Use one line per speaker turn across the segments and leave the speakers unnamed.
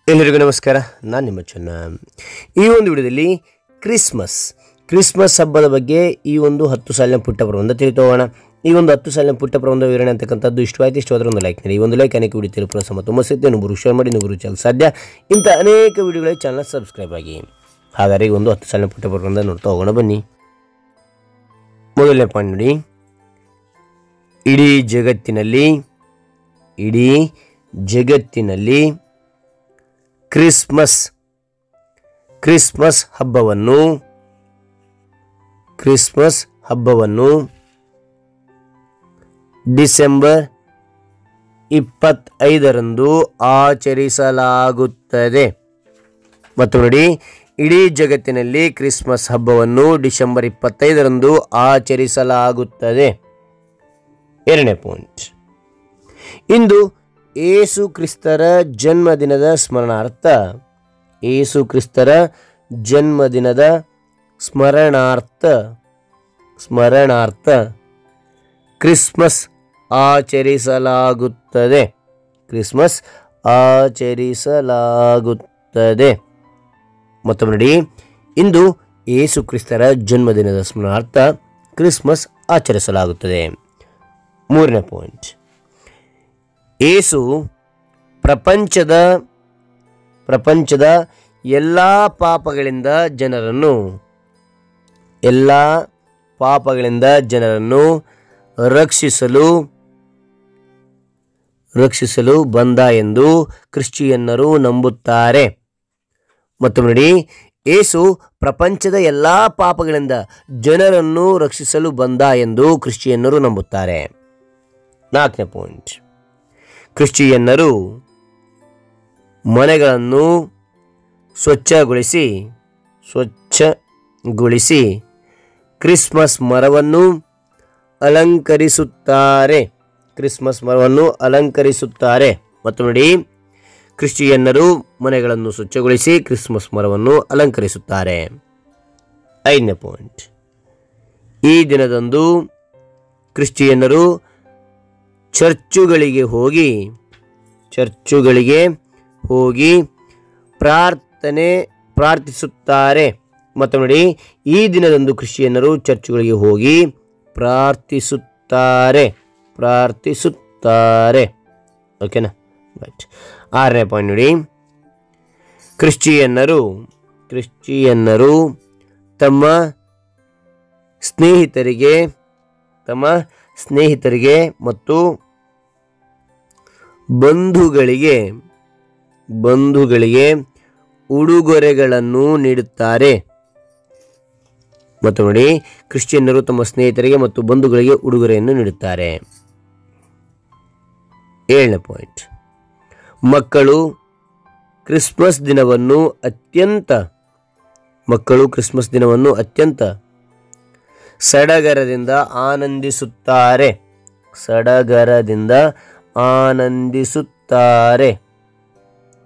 ಎಲ್ಲರಿಗೂ ನಮಸ್ಕಾರ. ನಾನು ನಿಮ್ಮ ಚೆನ್ನ. ಈ ಒಂದು ವಿಡಿಯೋದಲ್ಲಿ ಕ್ರಿಸ್ಮಸ್ ಹಬ್ಬದ ಬಗ್ಗೆ ಈ ಒಂದು 10 ಸಾಲಿನ ಪುಟ್ಟ ಪ್ರಬಂಧ ತಿಳಿತೋಗೋಣ. ಈ ಒಂದು 10 ಸಾಲಿನ ಪುಟ್ಟ ಪ್ರಬಂಧ ವಿವರಣೆ ಅಂತಕ್ಕಂಥದ್ದು ಇಷ್ಟವಾದರೆ ಒಂದು ಲೈಕ್ ನೀಡಿ. ಈ ಒಂದು ಲೈಕ್ ಅನೇಕ ವಿಡಿಯೋ ತಿಳಿಪುರ ತುಂಬ ಸಿದ್ಧ ಇನ್ನೊಬ್ಬರು ಶೇರ್ ಮಾಡಿ ಇನ್ನೊಬ್ಬರು ಚಾನಲ್ ಸಾಧ್ಯ ಇಂಥ ಅನೇಕ ವಿಡಿಯೋಗಳಿಗೆ ಚಾನಲ್ ಸಬ್ಸ್ಕ್ರೈಬ್ ಆಗಿ. ಹಾಗಾದರೆ ಈ ಒಂದು 10 ಸಾಲಿನ ಪುಟ್ಟ ಪ್ರಬಂಧ ನೋಡ್ತಾ ಹೋಗೋಣ ಬನ್ನಿ. ಮೊದಲನೇ ಪಾಯಿಂಟ್ ನೋಡಿ, ಇಡೀ ಜಗತ್ತಿನಲ್ಲಿ ಕ್ರಿಸ್ಮಸ್ ಹಬ್ಬವನ್ನು ಡಿಸೆಂಬರ್ 25ರಂದು ಆಚರಿಸಲಾಗುತ್ತದೆ. ಮತ್ತು ನೋಡಿ, ಇಡೀ ಜಗತ್ತಿನಲ್ಲಿ ಕ್ರಿಸ್ಮಸ್ ಹಬ್ಬವನ್ನು ಡಿಸೆಂಬರ್ 25ರಂದು ಆಚರಿಸಲಾಗುತ್ತದೆ. ಎರಡನೇ ಪಾಯಿಂಟ್, ಇಂದು ಯೇಸು ಕ್ರಿಸ್ತರ ಜನ್ಮದಿನದ ಸ್ಮರಣಾರ್ಥ ಕ್ರಿಸ್ಮಸ್ ಆಚರಿಸಲಾಗುತ್ತದೆ. ಮತ್ತು ನೋಡಿ, ಇಂದು ಯೇಸು ಕ್ರಿಸ್ತರ ಜನ್ಮದಿನದ ಸ್ಮರಣಾರ್ಥ ಕ್ರಿಸ್ಮಸ್ ಆಚರಿಸಲಾಗುತ್ತದೆ. ಮೂರನೇ ಪಾಯಿಂಟ್, ಯೇಸು ಪ್ರಪಂಚದ ಎಲ್ಲ ಪಾಪಗಳಿಂದ ಜನರನ್ನು ರಕ್ಷಿಸಲು ಬಂದ ಎಂದು ಕ್ರಿಶ್ಚಿಯನ್ನರು ನಂಬುತ್ತಾರೆ. ಮತ್ತು ನೋಡಿ, ಯೇಸು ಪ್ರಪಂಚದ ಎಲ್ಲ ಪಾಪಗಳಿಂದ ಜನರನ್ನು ರಕ್ಷಿಸಲು ಬಂದ ಎಂದು ಕ್ರಿಶ್ಚಿಯನ್ನರು ನಂಬುತ್ತಾರೆ. ನಾಲ್ಕನೇ ಪಾಯಿಂಟ್, ಕ್ರಿಶ್ಚಿಯನ್ನರು ಮನೆಗಳನ್ನು ಸ್ವಚ್ಛಗೊಳಿಸಿ ಕ್ರಿಸ್ಮಸ್ ಮರವನ್ನು ಅಲಂಕರಿಸುತ್ತಾರೆ. ಮತ್ತು ನೋಡಿ, ಕ್ರಿಶ್ಚಿಯನ್ನರು ಮನೆಗಳನ್ನು ಸ್ವಚ್ಛಗೊಳಿಸಿ ಕ್ರಿಸ್ಮಸ್ ಮರವನ್ನು ಅಲಂಕರಿಸುತ್ತಾರೆ. ಐದನೇ ಪಾಯಿಂಟ್, ಈ ದಿನದಂದು ಕ್ರಿಶ್ಚಿಯನ್ನರು ಚರ್ಚುಗಳಿಗೆ ಹೋಗಿ ಪ್ರಾರ್ಥಿಸುತ್ತಾರೆ. ಮತ್ತು ನೋಡಿ, ಈ ದಿನದಂದು ಕ್ರಿಶ್ಚಿಯನ್ನರು ಚರ್ಚುಗಳಿಗೆ ಹೋಗಿ ಪ್ರಾರ್ಥಿಸುತ್ತಾರೆ. ಓಕೆನಾ? ರೈಟ್. ಆರನೇ ಪಾಯಿಂಟ್ ನೋಡಿ, ಕ್ರಿಶ್ಚಿಯನ್ನರು ತಮ್ಮ ಸ್ನೇಹಿತರಿಗೆ ಮತ್ತು ಬಂಧುಗಳಿಗೆ ಉಡುಗೊರೆಗಳನ್ನು ನೀಡುತ್ತಾರೆ. ಮತ್ತು ನೋಡಿ, ಕ್ರಿಶ್ಚಿಯನ್ನರು ತಮ್ಮ ಸ್ನೇಹಿತರಿಗೆ ಮತ್ತು ಬಂಧುಗಳಿಗೆ ಉಡುಗೊರೆಯನ್ನು ನೀಡುತ್ತಾರೆ. ಏಳನೇ ಪಾಯಿಂಟ್, ಮಕ್ಕಳು ಕ್ರಿಸ್ಮಸ್ ದಿನವನ್ನು ಅತ್ಯಂತ ಸಡಗರದಿಂದ ಆನಂದಿಸುತ್ತಾರೆ.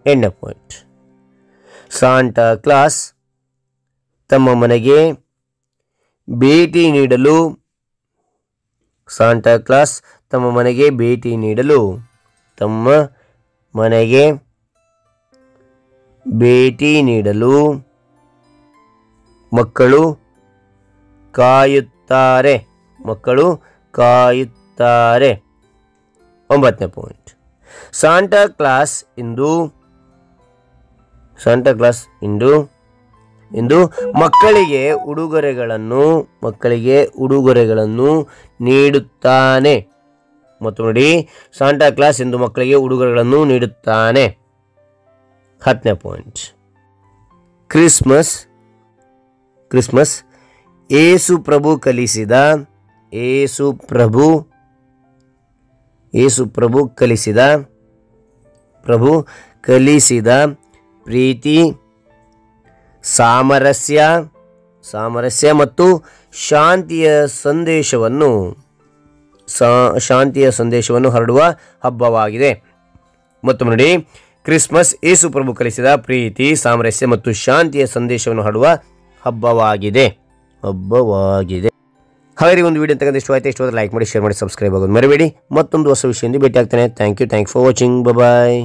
ಎಂಟನೇ ಪಾಯಿಂಟ್, ಸಾಂಟಾ ಕ್ಲಾಸ್ ತಮ್ಮ ಮನೆಗೆ ಭೇಟಿ ನೀಡಲು ಮಕ್ಕಳು ಕಾಯುತ್ತಾರೆ. ಒಂಬತ್ತನೇ ಪಾಯಿಂಟ್, ಸಾಂಟಾ ಕ್ಲಾಸ್ ಇಂದು ಮಕ್ಕಳಿಗೆ ಉಡುಗೊರೆಗಳನ್ನು ನೀಡುತ್ತಾನೆ. ಮತ್ತು ನೋಡಿ, ಸಾಂಟಾ ಕ್ಲಾಸ್ ಇಂದು ಮಕ್ಕಳಿಗೆ ಉಡುಗೊರೆಗಳನ್ನು ನೀಡುತ್ತಾನೆ. ಹತ್ತನೇ ಪಾಯಿಂಟ್, ಕ್ರಿಸ್ಮಸ್ ಯೇಸು ಪ್ರಭು ಕಲಿಸಿದ ಪ್ರೀತಿ, ಸಾಮರಸ್ಯ ಮತ್ತು ಶಾಂತಿಯ ಸಂದೇಶವನ್ನು ಹರಡುವ ಹಬ್ಬವಾಗಿದೆ. ಮತ್ತು ನೋಡಿ, ಕ್ರಿಸ್ಮಸ್ ಯೇಸು ಪ್ರಭು ಕಲಿಸಿದ ಪ್ರೀತಿ, ಸಾಮರಸ್ಯ ಮತ್ತು ಶಾಂತಿಯ ಸಂದೇಶವನ್ನು ಹರಡುವ ಹಬ್ಬವಾಗಿದೆ. ಹಾಗೆ ಒಂದು ವಿಡಿಯೋ ಅಂತಕ್ಕಂಥ ಇಷ್ಟವಾದರೆ ಲೈಕ್ ಮಾಡಿ, ಶೇರ್ ಮಾಡಿ, ಸಬ್ಸ್ಕ್ರೈಬ್ ಆಗೋದು ಮರಿಬೇಡಿ. ಮತ್ತೊಂದು ಹೊಸ ವಿಷಯದಿಂದ ಭೇಟಿ ಆಗ್ತಾನೆ. Thank you for watching. Bye.